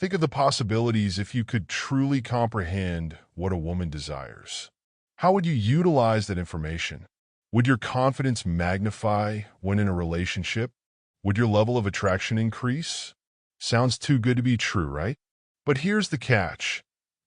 Think of the possibilities if you could truly comprehend what a woman desires. How would you utilize that information? Would your confidence magnify when in a relationship? Would your level of attraction increase? Sounds too good to be true, right? But here's the catch.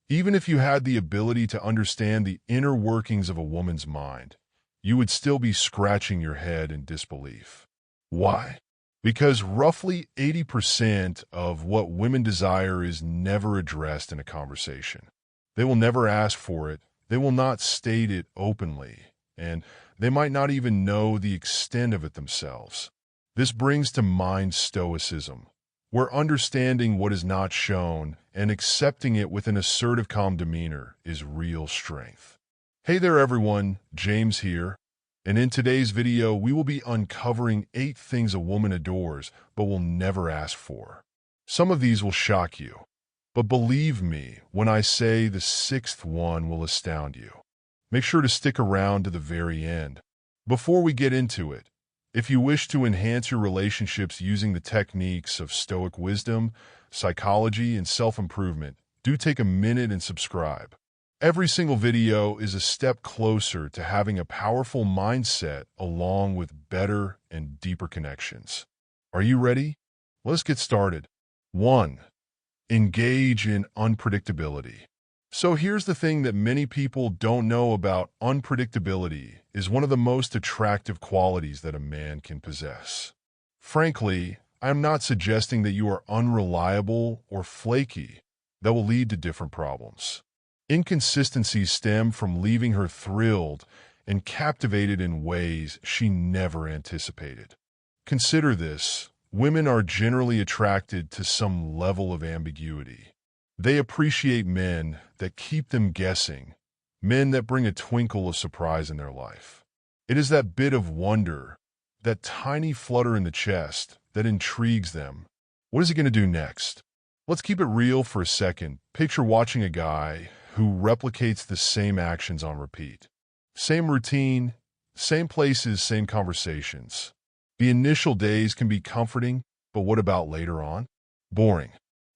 Even if you had the ability to understand the inner workings of a woman's mind, you would still be scratching your head in disbelief. Why? Because roughly 80% of what women desire is never addressed in a conversation. They will never ask for it, they will not state it openly, and they might not even know the extent of it themselves. This brings to mind stoicism, where understanding what is not shown and accepting it with an assertive, calm demeanor is real strength. Hey there everyone, James here, and in today's video we will be uncovering 8 things a woman adores but will never ask for. Some of these will shock you, but believe me when I say the 6th one will astound you. Make sure to stick around to the very end. Before we get into it, if you wish to enhance your relationships using the techniques of Stoic wisdom, psychology, and self-improvement, do take a minute and subscribe. Every single video is a step closer to having a powerful mindset along with better and deeper connections. Are you ready? Let's get started. 1. Engage in unpredictability. So here's the thing that many people don't know about unpredictability is one of the most attractive qualities that a man can possess. Frankly, I am not suggesting that you are unreliable or flaky. That will lead to different problems. Inconsistencies stem from leaving her thrilled and captivated in ways she never anticipated. Consider this. Women are generally attracted to some level of ambiguity. They appreciate men that keep them guessing, men that bring a twinkle of surprise in their life. It is that bit of wonder, that tiny flutter in the chest, that intrigues them. What is he going to do next? Let's keep it real for a second. Picture watching a guy who replicates the same actions on repeat. Same routine, same places, same conversations. The initial days can be comforting, but what about later on? Boring.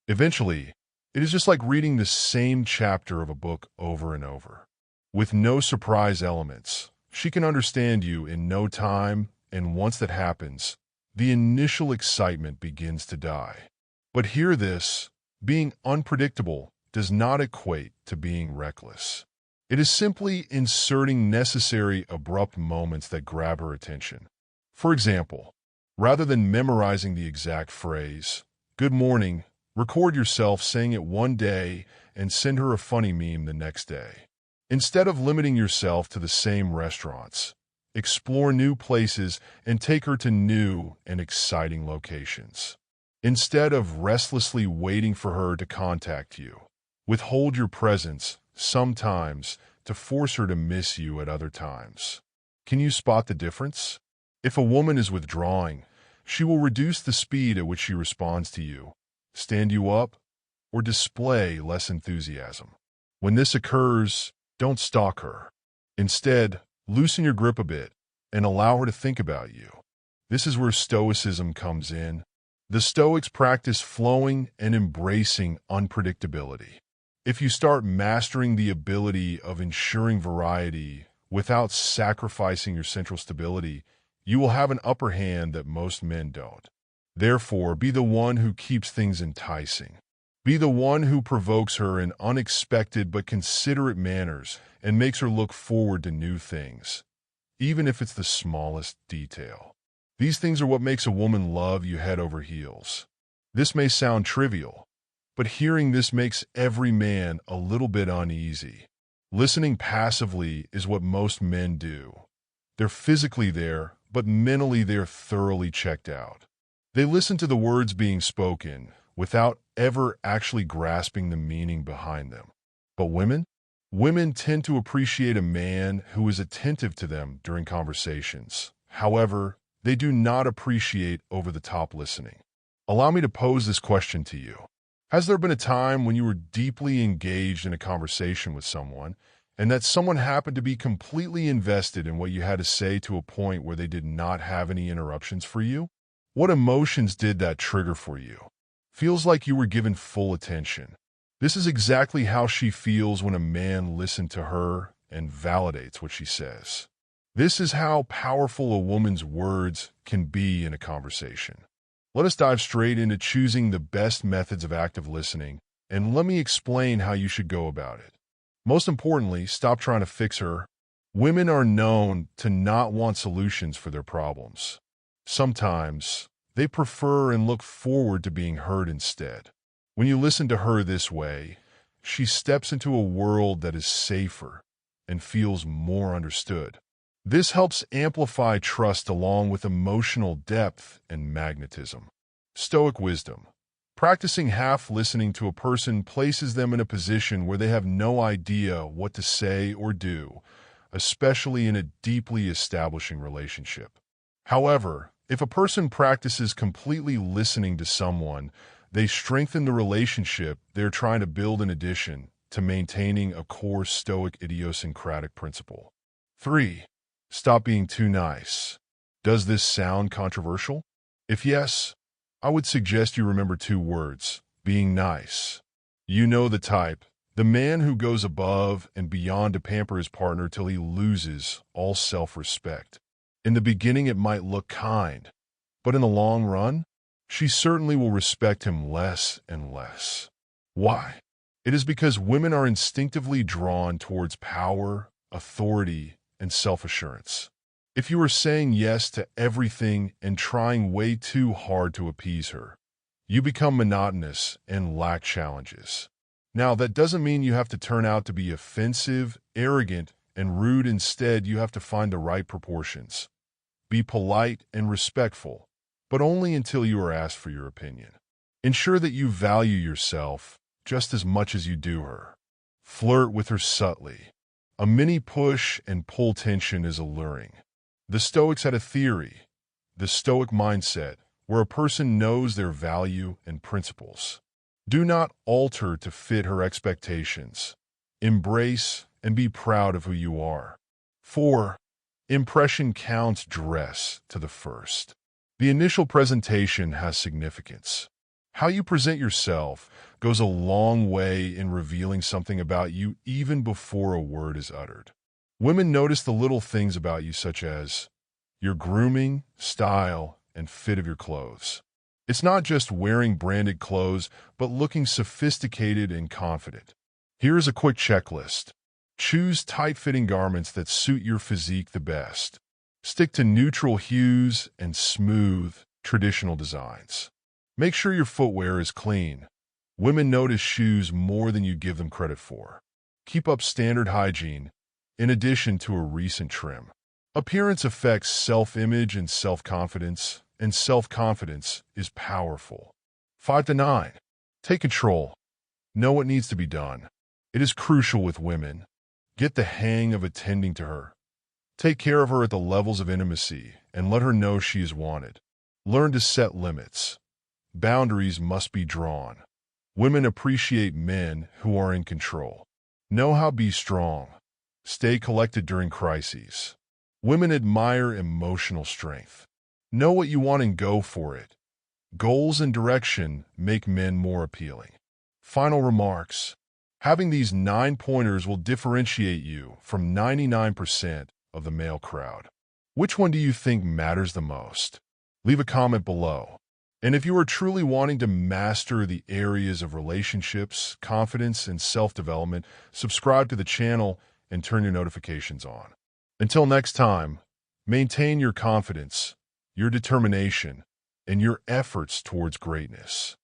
Eventually, it is just like reading the same chapter of a book over and over. With no surprise elements, she can understand you in no time, and once that happens, the initial excitement begins to die. But hear this, being unpredictable does not equate to being reckless. It is simply inserting necessary abrupt moments that grab her attention. For example, rather than memorizing the exact phrase, "Good morning," record yourself saying it one day and send her a funny meme the next day. Instead of limiting yourself to the same restaurants, explore new places and take her to new and exciting locations. Instead of restlessly waiting for her to contact you, withhold your presence sometimes to force her to miss you at other times. Can you spot the difference? If a woman is withdrawing, she will reduce the speed at which she responds to you, stand you up, or display less enthusiasm. When this occurs, don't stalk her. Instead, loosen your grip a bit and allow her to think about you. This is where Stoicism comes in. The Stoics practice flowing and embracing unpredictability. If you start mastering the ability of ensuring variety without sacrificing your central stability, you will have an upper hand that most men don't. Therefore, be the one who keeps things enticing. Be the one who provokes her in unexpected but considerate manners and makes her look forward to new things, even if it's the smallest detail. These things are what makes a woman love you head over heels. This may sound trivial, but hearing this makes every man a little bit uneasy. Listening passively is what most men do. They're physically there, but mentally they're thoroughly checked out. They listen to the words being spoken without ever actually grasping the meaning behind them. But women? Women tend to appreciate a man who is attentive to them during conversations. However, they do not appreciate over-the-top listening. Allow me to pose this question to you. Has there been a time when you were deeply engaged in a conversation with someone, and that someone happened to be completely invested in what you had to say to a point where they did not have any interruptions for you? What emotions did that trigger for you? Feels like you were given full attention. This is exactly how she feels when a man listens to her and validates what she says. This is how powerful a woman's words can be in a conversation. Let us dive straight into choosing the best methods of active listening, and let me explain how you should go about it. Most importantly, stop trying to fix her. Women are known to not want solutions for their problems. Sometimes, they prefer and look forward to being heard instead. When you listen to her this way, she steps into a world that is safer and feels more understood. This helps amplify trust along with emotional depth and magnetism. Stoic wisdom. Practicing half listening to a person places them in a position where they have no idea what to say or do, especially in a deeply establishing relationship. However, if a person practices completely listening to someone, they strengthen the relationship they're trying to build in addition to maintaining a core Stoic idiosyncratic principle. 3. Stop being too nice. Does this sound controversial? If yes, I would suggest you remember 2 words: being nice. You know the type, the man who goes above and beyond to pamper his partner till he loses all self-respect. In the beginning, it might look kind, but in the long run, she certainly will respect him less and less. Why? It is because women are instinctively drawn towards power, authority, and self-assurance. If you are saying yes to everything and trying way too hard to appease her, you become monotonous and lack challenges. Now, that doesn't mean you have to turn out to be offensive, arrogant, and rude. Instead, you have to find the right proportions. Be polite and respectful, but only until you are asked for your opinion. Ensure that you value yourself just as much as you do her. Flirt with her subtly. A mini push and pull tension is alluring. The Stoics had a theory, the Stoic mindset, where a person knows their value and principles. Do not alter to fit her expectations. Embrace and be proud of who you are. 4. Impression counts dress to the first. The initial presentation has significance. How you present yourself goes a long way in revealing something about you even before a word is uttered. Women notice the little things about you, such as your grooming, style, and fit of your clothes. It's not just wearing branded clothes, but looking sophisticated and confident. Here is a quick checklist. Choose tight-fitting garments that suit your physique the best. Stick to neutral hues and smooth, traditional designs. Make sure your footwear is clean. Women notice shoes more than you give them credit for. Keep up standard hygiene, in addition to a recent trim. Appearance affects self-image and self-confidence is powerful. 5 to 9. Take control. Know what needs to be done. It is crucial with women. Get the hang of attending to her. Take care of her at the levels of intimacy and let her know she is wanted. Learn to set limits. Boundaries must be drawn. Women appreciate men who are in control. Know how to be strong. Stay collected during crises. Women admire emotional strength. Know what you want and go for it. Goals and direction make men more appealing. Final remarks. Having these 9 pointers will differentiate you from 99% of the male crowd. Which one do you think matters the most? Leave a comment below. And if you are truly wanting to master the areas of relationships, confidence, and self-development, subscribe to the channel and turn your notifications on. Until next time, maintain your confidence, your determination, and your efforts towards greatness.